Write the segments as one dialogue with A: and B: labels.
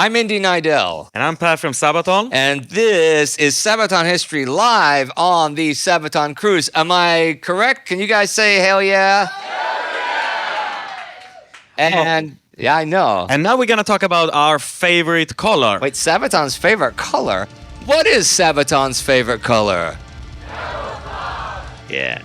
A: I'm Indy Neidell.
B: And I'm Per from Sabaton.
A: And this is Sabaton History live on the Sabaton Cruise. Am I correct? Can you guys say hell yeah? And yeah, I know.
B: And now we're going to talk about our favorite color.
A: Wait, Sabaton's favorite color? What is Sabaton's favorite color?
B: Yeah.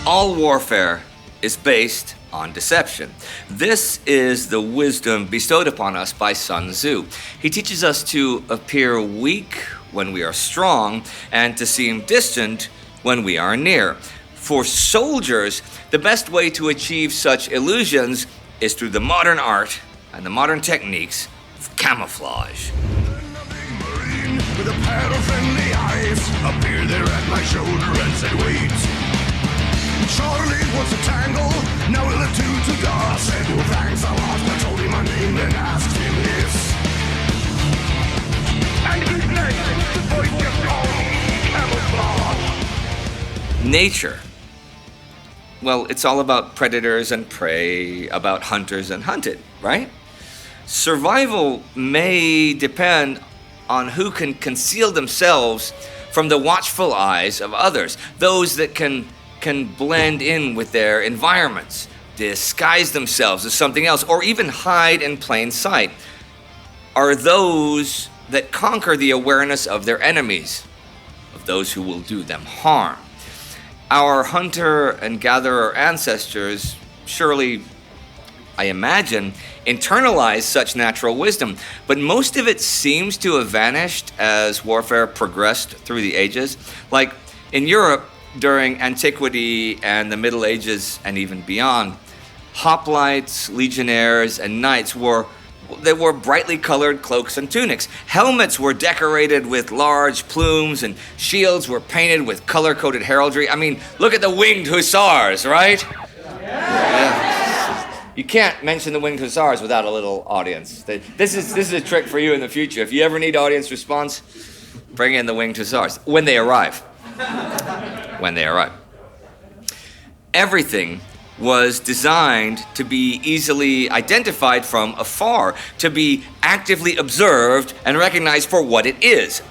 A: All warfare is based on deception. This is the wisdom bestowed upon us by Sun Tzu. He teaches us to appear weak when we are strong and to seem distant when we are near. For soldiers, the best way to achieve such illusions is through the modern art and the modern techniques of camouflage.
C: With a pair of friendly eyes appeared there at my shoulder and said, wait. Charlie wants a tangle, now we'll have two to go. I said, well, thanks a lot. I told him my name and asked him this. And his name, the voice just called Camouflage.
A: Nature. Well, it's all about predators and prey, about hunters and hunted, right? Survival may depend on who can conceal themselves from the watchful eyes of others, those that can blend in with their environments, disguise themselves as something else, or even hide in plain sight, are those that conquer the awareness of their enemies, of those who will do them harm. Our hunter and gatherer ancestors surely, I imagine, internalized such natural wisdom, but most of it seems to have vanished as warfare progressed through the ages. Like in Europe, during antiquity and the Middle Ages and even beyond, hoplites, legionnaires, and knights wore brightly colored cloaks and tunics. Helmets were decorated with large plumes, and shields were painted with color-coded heraldry. I mean, look at the winged hussars, right? Yeah. You can't mention the winged hussars without a little audience. This is a trick for you in the future. If you ever need audience response, bring in the winged hussars when they arrive. When they arrive. Everything was designed to be easily identified from afar, to be actively observed and recognized for what it is.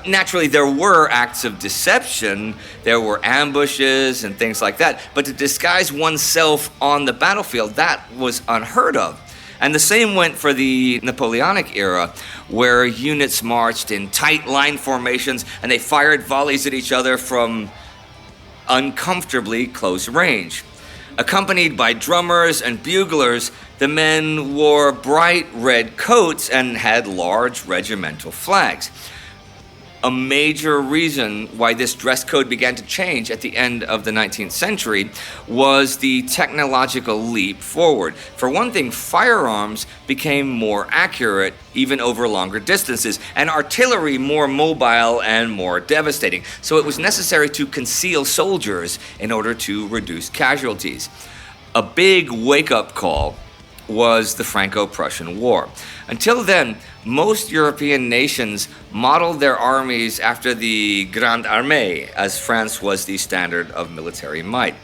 A: Naturally, there were acts of deception, there were ambushes and things like that, but to disguise oneself on the battlefield, that was unheard of. And the same went for the Napoleonic era, where units marched in tight line formations and they fired volleys at each other from uncomfortably close range. Accompanied by drummers and buglers, the men wore bright red coats and had large regimental flags. A major reason why this dress code began to change at the end of the 19th century was the technological leap forward. For one thing, firearms became more accurate even over longer distances, and artillery more mobile and more devastating. So it was necessary to conceal soldiers in order to reduce casualties. A big wake-up call was the Franco-Prussian War. Until then, most European nations modeled their armies after the Grande Armée, as France was the standard of military might.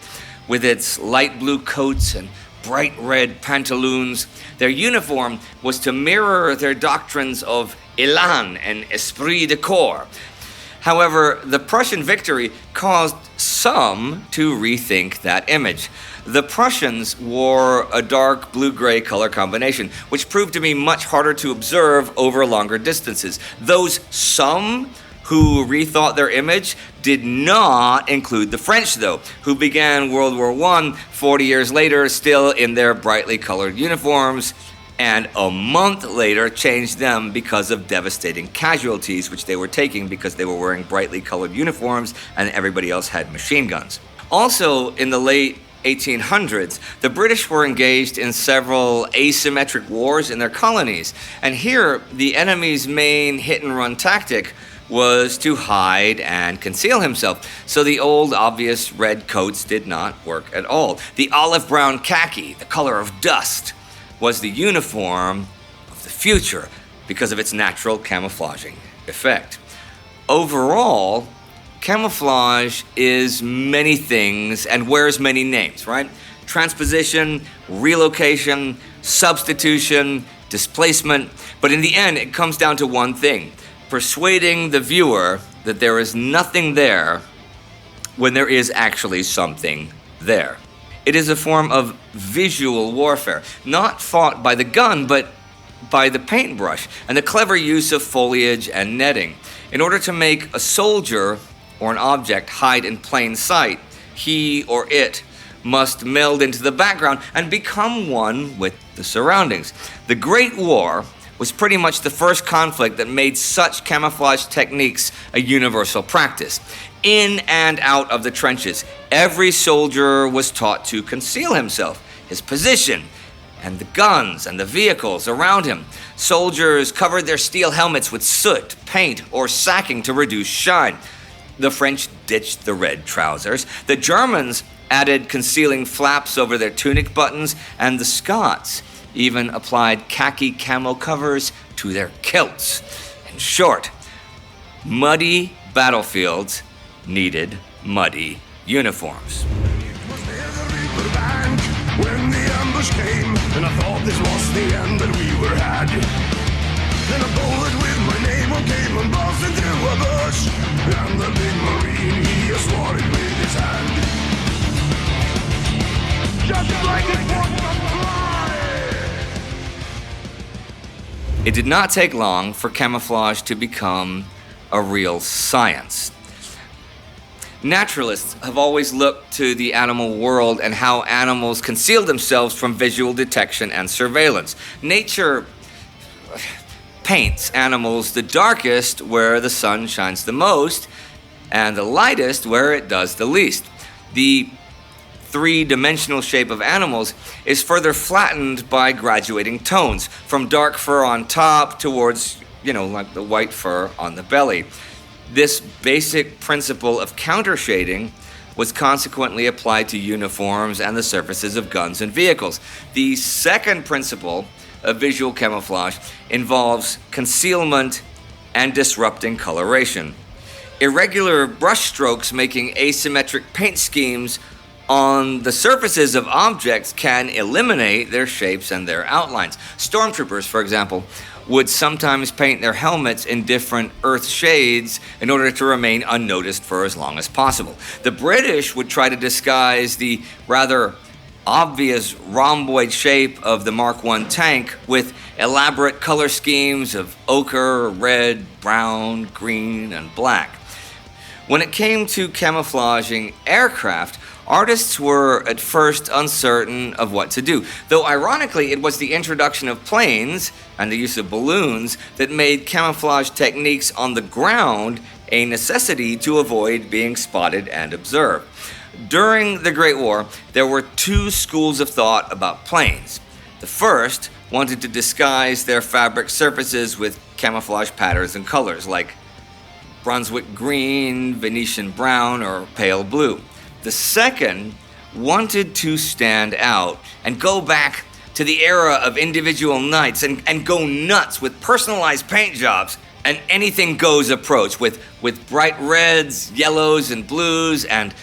A: With its light blue coats and bright red pantaloons, their uniform was to mirror their doctrines of élan and esprit de corps. However, the Prussian victory caused some to rethink that image. The Prussians wore a dark blue-gray color combination, which proved to be much harder to observe over longer distances. Those some who rethought their image did not include the French, though, who began World War I 40 years later, still in their brightly colored uniforms, and a month later changed them because of devastating casualties, which they were taking because they were wearing brightly colored uniforms and everybody else had machine guns. Also, in the late 1800s, the British were engaged in several asymmetric wars in their colonies, and here the enemy's main hit-and-run tactic was to hide and conceal himself. So the old obvious red coats did not work at all. The olive brown khaki, the color of dust, was the uniform of the future because of its natural camouflaging effect. Overall, camouflage is many things and wears many names, right? Transposition, relocation, substitution, displacement. But in the end, it comes down to one thing: persuading the viewer that there is nothing there when there is actually something there. It is a form of visual warfare, not fought by the gun, but by the paintbrush and the clever use of foliage and netting. In order to make a soldier or an object hide in plain sight, he or it must meld into the background and become one with the surroundings. The Great War was pretty much the first conflict that made such camouflage techniques a universal practice. In and out of the trenches, every soldier was taught to conceal himself, his position, and the guns and the vehicles around him. Soldiers covered their steel helmets with soot, paint, or sacking to reduce shine. The French ditched the red trousers. The Germans added concealing flaps over their tunic buttons, and the Scots even applied khaki camo covers to their kilts. In short, muddy battlefields needed muddy uniforms.
C: It was near the river bank when the ambush came, and I thought this was the end that we were had. Then a bullet with my name on came and buzzed into a bush, and the big marine, he swatted with his hand. Just like it was a fly!
A: It did not take long for camouflage to become a real science. Naturalists have always looked to the animal world and how animals conceal themselves from visual detection and surveillance. Nature paints animals the darkest where the sun shines the most, and the lightest where it does the least. The three-dimensional shape of animals is further flattened by graduating tones, from dark fur on top towards, like the white fur on the belly. This basic principle of countershading was consequently applied to uniforms and the surfaces of guns and vehicles. The second principle of visual camouflage involves concealment and disrupting coloration. Irregular brushstrokes making asymmetric paint schemes on the surfaces of objects can eliminate their shapes and their outlines. Stormtroopers, for example, would sometimes paint their helmets in different earth shades in order to remain unnoticed for as long as possible. The British would try to disguise the rather obvious rhomboid shape of the Mark I tank with elaborate color schemes of ochre, red, brown, green, and black. When it came to camouflaging aircraft, artists were at first uncertain of what to do, though ironically it was the introduction of planes and the use of balloons that made camouflage techniques on the ground a necessity to avoid being spotted and observed. During the Great War, there were two schools of thought about planes. The first wanted to disguise their fabric surfaces with camouflage patterns and colors like Brunswick green, Venetian brown, or pale blue. The second wanted to stand out and go back to the era of individual knights and go nuts with personalized paint jobs and anything goes approach with bright reds, yellows, and blues and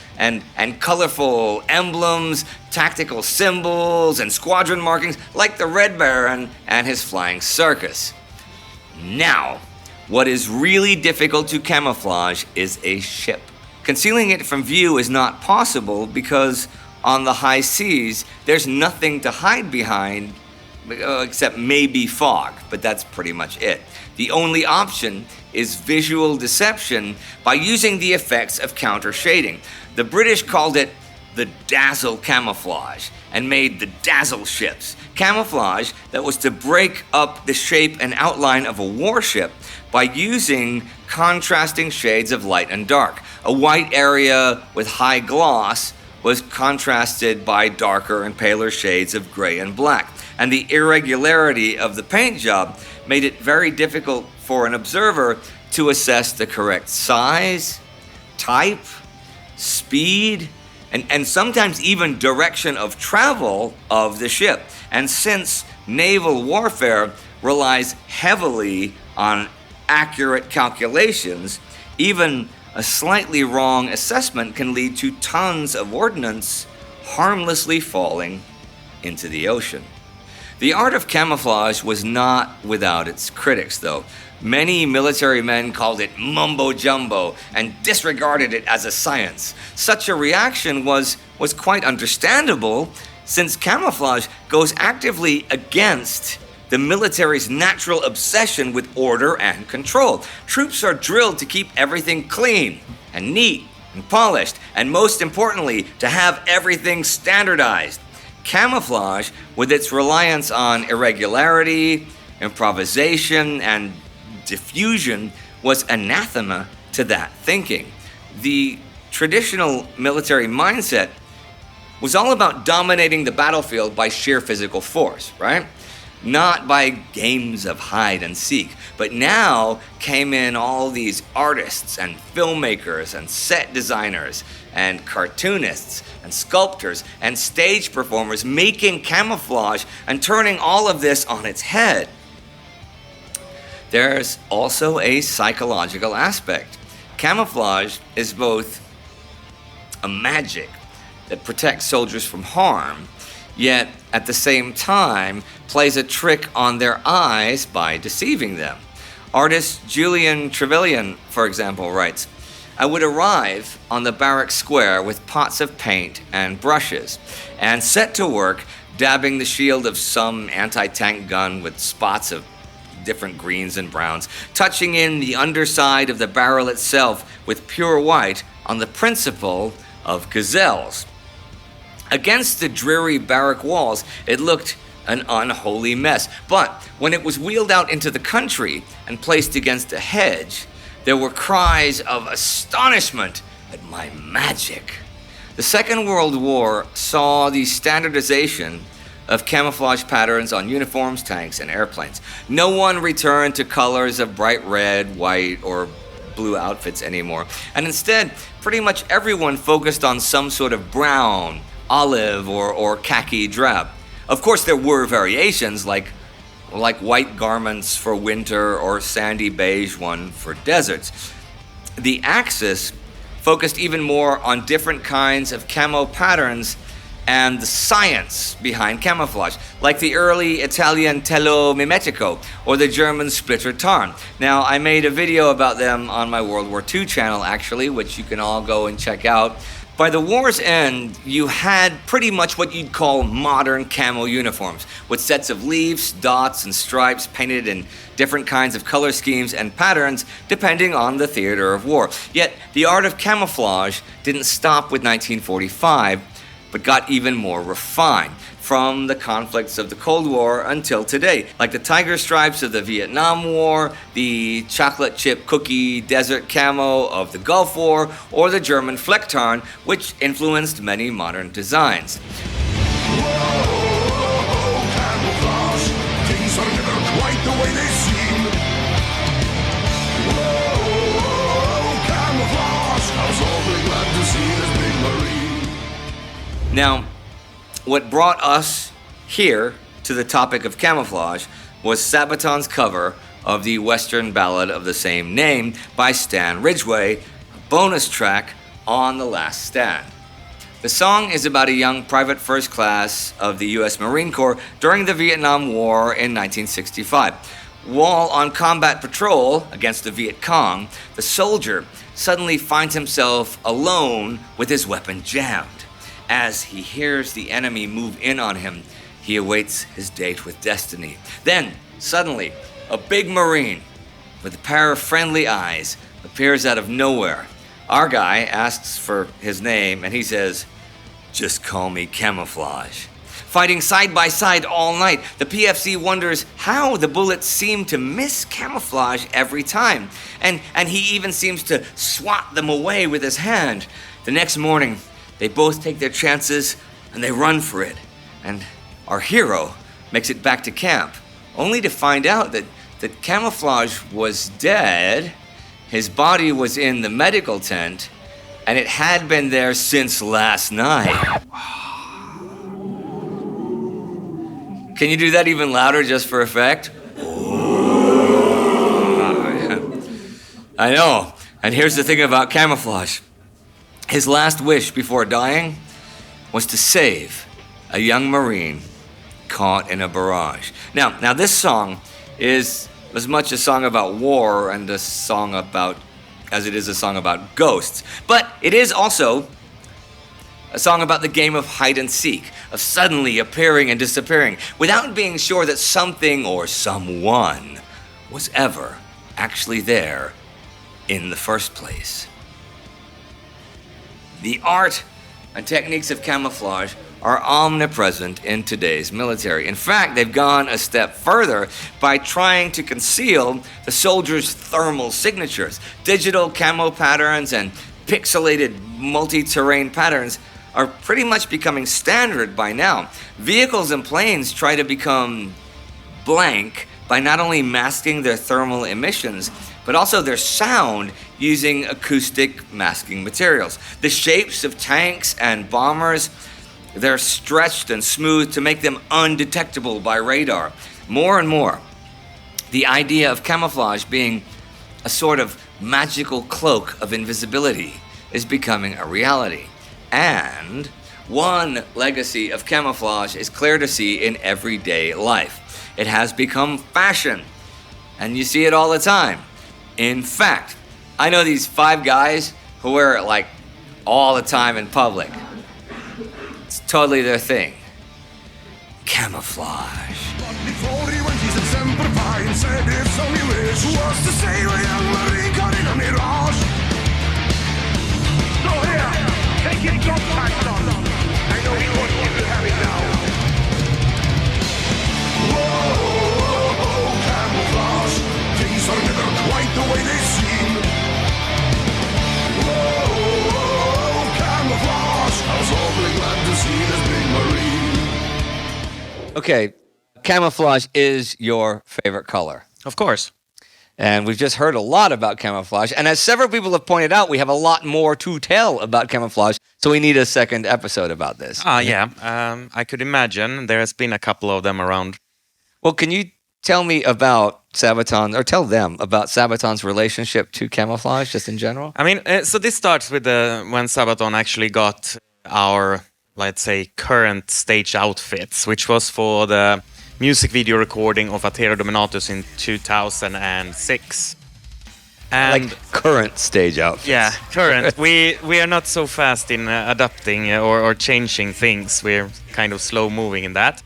A: colorful emblems, tactical symbols, and squadron markings like the Red Baron and his flying circus. Now, what is really difficult to camouflage is a ship. Concealing it from view is not possible because on the high seas, there's nothing to hide behind except maybe fog, but that's pretty much it. The only option is visual deception by using the effects of counter shading. The British called it the dazzle camouflage and made the dazzle ships. Camouflage that was to break up the shape and outline of a warship by using contrasting shades of light and dark. A white area with high gloss was contrasted by darker and paler shades of gray and black. And the irregularity of the paint job made it very difficult for an observer to assess the correct size, type, speed, and sometimes even direction of travel of the ship. And since naval warfare relies heavily on accurate calculations, even a slightly wrong assessment can lead to tons of ordnance harmlessly falling into the ocean. The art of camouflage was not without its critics, though. Many military men called it mumbo-jumbo and disregarded it as a science. Such a reaction was quite understandable, since camouflage goes actively against the military's natural obsession with order and control. Troops are drilled to keep everything clean and neat and polished, and most importantly, to have everything standardized. Camouflage, with its reliance on irregularity, improvisation, and diffusion, was anathema to that thinking. The traditional military mindset was all about dominating the battlefield by sheer physical force, right? Not by games of hide and seek. But now came in all these artists and filmmakers and set designers and cartoonists and sculptors and stage performers making camouflage and turning all of this on its head. There's also a psychological aspect. Camouflage is both a magic that protects soldiers from harm, yet at the same time plays a trick on their eyes by deceiving them. Artist Julian Trevelyan, for example, writes, "I would arrive on the barrack square with pots of paint and brushes and set to work dabbing the shield of some anti-tank gun with spots of different greens and browns, touching in the underside of the barrel itself with pure white on the principle of gazelles. Against the dreary barrack walls, it looked an unholy mess. But when it was wheeled out into the country and placed against a hedge, there were cries of astonishment at my magic." The Second World War saw the standardization of camouflage patterns on uniforms, tanks, and airplanes. No one returned to colors of bright red, white, or blue outfits anymore. And instead, pretty much everyone focused on some sort of brown, olive, or khaki drab. Of course, there were variations like white garments for winter or sandy beige one for deserts. The Axis focused even more on different kinds of camo patterns and the science behind camouflage, like the early Italian telo mimetico or the German splitter tarn. Now, I made a video about them on my World War II channel, actually, which you can all go and check out. By the war's end, you had pretty much what you'd call modern camo uniforms, with sets of leaves, dots, and stripes painted in different kinds of color schemes and patterns depending on the theater of war. Yet, the art of camouflage didn't stop with 1945, but got even more refined from the conflicts of the Cold War until today, like the tiger stripes of the Vietnam War, the chocolate chip cookie desert camo of the Gulf War, or the German Flecktarn, which influenced many modern designs.
C: Whoa, camouflage, things are never quite the way they seem. Whoa, camouflage, I was awfully glad to see this big Marine.
A: Now, what brought us here to the topic of camouflage was Sabaton's cover of the Western ballad of the same name by Stan Ridgway, a bonus track on The Last Stand. The song is about a young private first class of the U.S. Marine Corps during the Vietnam War in 1965. While on combat patrol against the Viet Cong, the soldier suddenly finds himself alone with his weapon jammed. As he hears the enemy move in on him, he awaits his date with destiny. Then, suddenly, a big Marine with a pair of friendly eyes appears out of nowhere. Our guy asks for his name, and he says, "Just call me Camouflage." Fighting side by side all night, the PFC wonders how the bullets seem to miss Camouflage every time. And he even seems to swat them away with his hand. The next morning, they both take their chances and they run for it. And our hero makes it back to camp, only to find out that Camouflage was dead, his body was in the medical tent, and it had been there since last night. Can you do that even louder just for effect? I know. And here's the thing about Camouflage. His last wish before dying was to save a young Marine caught in a barrage. Now this song is as much a song about war and a song about as it is a song about ghosts, but it is also a song about the game of hide and seek, of suddenly appearing and disappearing without being sure that something or someone was ever actually there in the first place. The art and techniques of camouflage are omnipresent in today's military. In fact, they've gone a step further by trying to conceal the soldiers' thermal signatures. Digital camo patterns and pixelated multi-terrain patterns are pretty much becoming standard by now. Vehicles and planes try to become blank by not only masking their thermal emissions, but also their sound using acoustic masking materials. The shapes of tanks and bombers, they're stretched and smoothed to make them undetectable by radar. More and more, the idea of camouflage being a sort of magical cloak of invisibility is becoming a reality. And one legacy of camouflage is clear to see in everyday life. It has become fashion, and you see it all the time. In fact, I know these 5 guys who wear it like all the time in public. It's totally their thing. Camouflage.
C: But before he went, he said Semper Fi and said if only wish was to save a young Marine caught in a mirage. So here, take his contact on. I know he wants you to have it now. Whoa, camouflage. Things are never quite the way they seem. Whoa, camouflage. I was awfully glad to see this big Marine.
A: Okay, camouflage is your favorite color.
B: Of course.
A: And we've just heard a lot about camouflage. And as several people have pointed out, we have a lot more to tell about camouflage. So we need a second episode about this.
B: Yeah. I could imagine there has been a couple of them around.
A: Well, can you tell me about Sabaton, or tell them about Sabaton's relationship to camouflage, just in general?
B: I mean, so this starts with when Sabaton actually got our, let's say, current stage outfits, which was for the music video recording of Atero Dominatus in 2006. And
A: like current stage outfits.
B: Yeah, current. we are not so fast in adapting or changing things. We're kind of slow moving in that.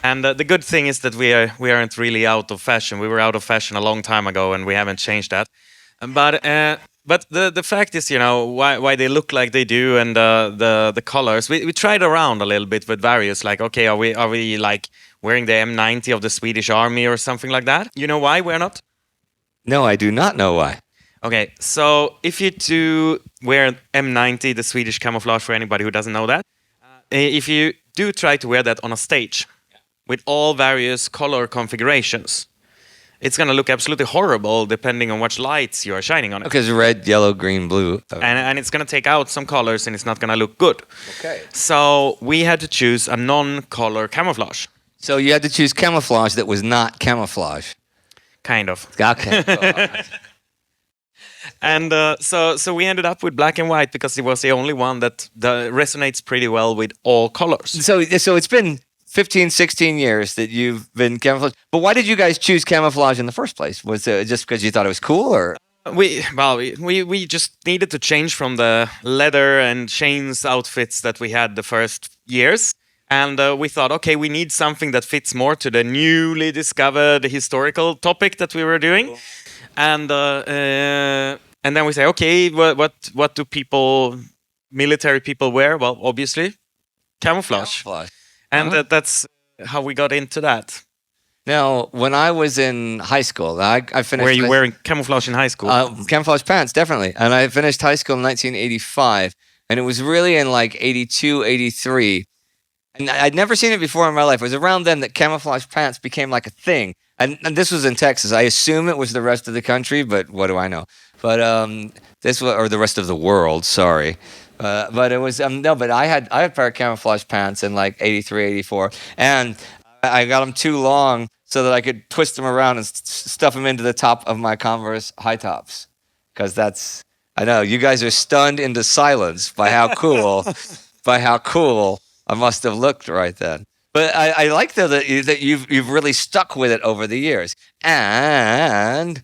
B: And the good thing is that we aren't really out of fashion. We were out of fashion a long time ago, and we haven't changed that. But the fact is, you know, why they look like they do, and the colors. We tried around a little bit with various, like, okay, are we like wearing the M90 of the Swedish Army or something like that? You know why we're not?
A: No, I do not know why.
B: Okay, so if you do wear M90, the Swedish camouflage, for anybody who doesn't know that, if you do try to wear that on a stage with all various color configurations, it's going to look absolutely horrible depending on which lights you are shining on it.
A: Because red, yellow, green, blue.
B: And it's going to take out some colors, and it's not going to look good.
A: Okay.
B: So we had to choose a non-color camouflage.
A: So you had to choose camouflage that was not camouflage.
B: Kind of.
A: Okay.
B: And so we ended up with black and white because it was the only one that resonates pretty well with all colors.
A: So it's been 15, 16 years that you've been camouflage. But why did you guys choose camouflage in the first place? Was it just because you thought it was cool, or?
B: We just needed to change from the leather and chains outfits that we had the first years. And we thought, okay, we need something that fits more to the newly discovered historical topic that we were doing. Cool. And then we say, okay, what do military people wear? Well, obviously, camouflage. And that's how we got into that.
A: Now, when I was in high school, I finished...
B: Were you wearing camouflage in high school?
A: Camouflage pants, definitely. And I finished high school in 1985. And it was really in like 82, 83. And I'd never seen it before in my life. It was around then that camouflage pants became like a thing. And this was in Texas. I assume it was the rest of the country, but what do I know? But this was, or the rest of the world, sorry. But it was, but I had a pair of camouflage pants in like 83, 84. And I got them too long so that I could twist them around and stuff them into the top of my Converse high tops. Because that's, I know, you guys are stunned into silence by how cool I must have looked right then. But I like though that you've really stuck with it over the years. And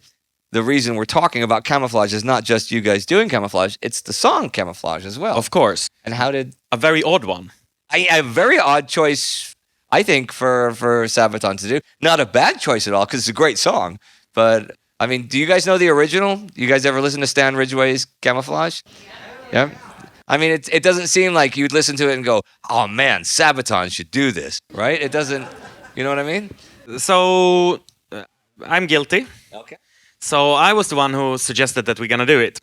A: the reason we're talking about Camouflage is not just you guys doing Camouflage; it's the song Camouflage as well.
B: Of course.
A: And how did
B: A very odd one.
A: a very odd choice, I think, for Sabaton to do. Not a bad choice at all, because it's a great song. But I mean, do you guys know the original? You guys ever listen to Stan Ridgway's Camouflage? Yeah. I mean, it doesn't seem like you'd listen to it and go, "Oh man, Sabaton should do this," right? It doesn't. You know what I mean?
B: So I'm guilty.
A: Okay.
B: So I was the one who suggested that we're gonna do it,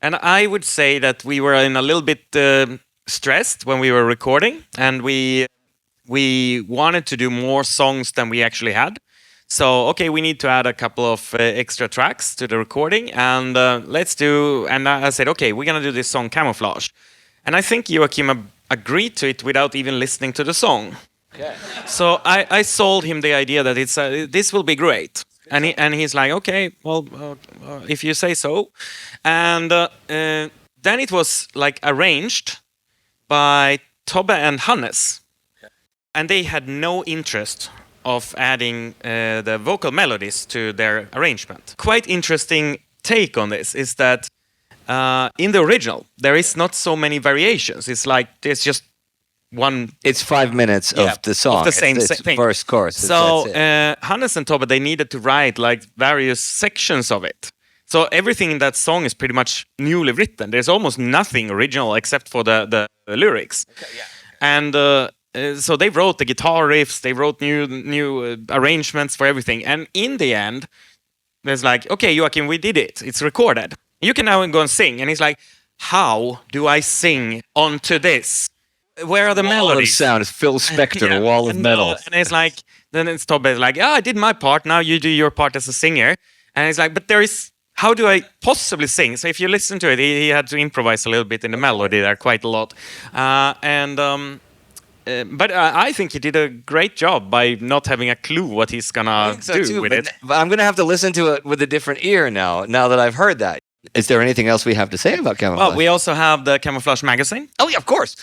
B: and I would say that we were in a little bit stressed when we were recording, and we wanted to do more songs than we actually had. So okay, we need to add a couple of extra tracks to the recording, and let's do. And I said, okay, we're gonna do this song Camouflage, and I think Joakim agreed to it without even listening to the song.
A: Okay.
B: So I sold him the idea that this will be great, and he's like, okay, well, if you say so, and then it was like arranged by Tobbe and Hannes, and they had no interest of adding the vocal melodies to their arrangement. Quite interesting take on this is that in the original there is not so many variations. It's like there's just one.
A: It's 5 minutes of the song.
B: Of the same
A: it's
B: thing.
A: First chorus.
B: So Hannes and Tobbe, they needed to write like various sections of it. So everything in that song is pretty much newly written. There's almost nothing original except for the lyrics. Okay, yeah. And so they wrote the guitar riffs, they wrote new arrangements for everything. And in the end, there's like, okay, Joakim, we did it. It's recorded. You can now go and sing. And he's like, how do I sing onto this? Where are the melodies?
A: Wall of sound. It's Phil Spector,
B: Yeah.
A: Wall of Metal.
B: And it's like, then it's Tobbe like, I did my part. Now you do your part as a singer. And it's like, but there is, how do I possibly sing? So if you listen to it, he had to improvise a little bit in the melody there, quite a lot. But I think he did a great job by not having a clue what he's gonna do with it.
A: But I'm gonna have to listen to it with a different ear now that I've heard that. Is there anything else we have to say about Camouflage?
B: Well, we also have the Camouflage magazine.
A: Oh yeah, of course.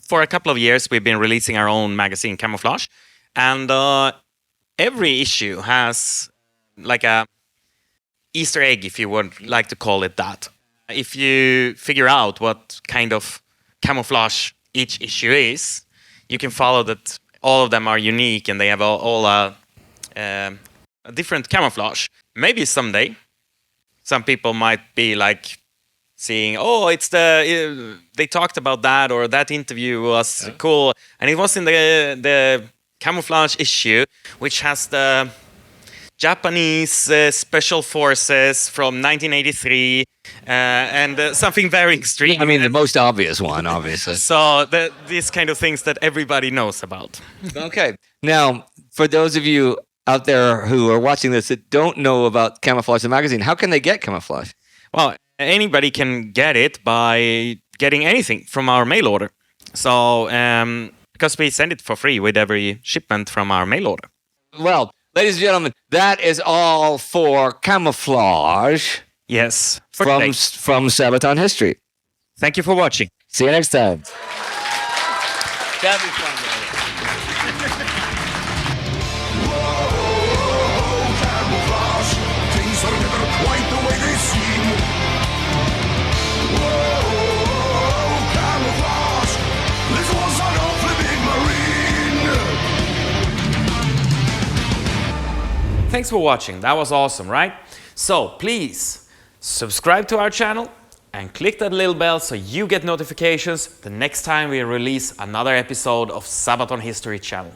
B: For a couple of years, we've been releasing our own magazine, Camouflage, and every issue has like a Easter egg, if you would like to call it that. If you figure out what kind of camouflage each issue is, you can follow that all of them are unique and they have all a different camouflage. Maybe someday, some people might be like seeing, oh, it's they talked about that, or that interview was cool, and it was in the Camouflage issue, which has the Japanese special forces from 1983 and something very extreme.
A: I mean, the most obvious one, obviously.
B: So these kind of things that everybody knows about.
A: Okay. Now, for those of you out there who are watching this that don't know about Camouflage the magazine, how can they get Camouflage?
B: Well, anybody can get it by getting anything from our mail order. So, because we send it for free with every shipment from our mail order.
A: Well, ladies and gentlemen, that is all for Camouflage.
B: Yes.
A: From Sabaton history.
B: Thank you for watching.
A: See you next time.
C: Camouflage, things are never quite the way they seem. Whoa, camouflage, this was an awfully big marine.
B: Thanks for watching. That was awesome, right? So please subscribe to our channel and click that little bell so you get notifications the next time we release another episode of Sabaton History Channel.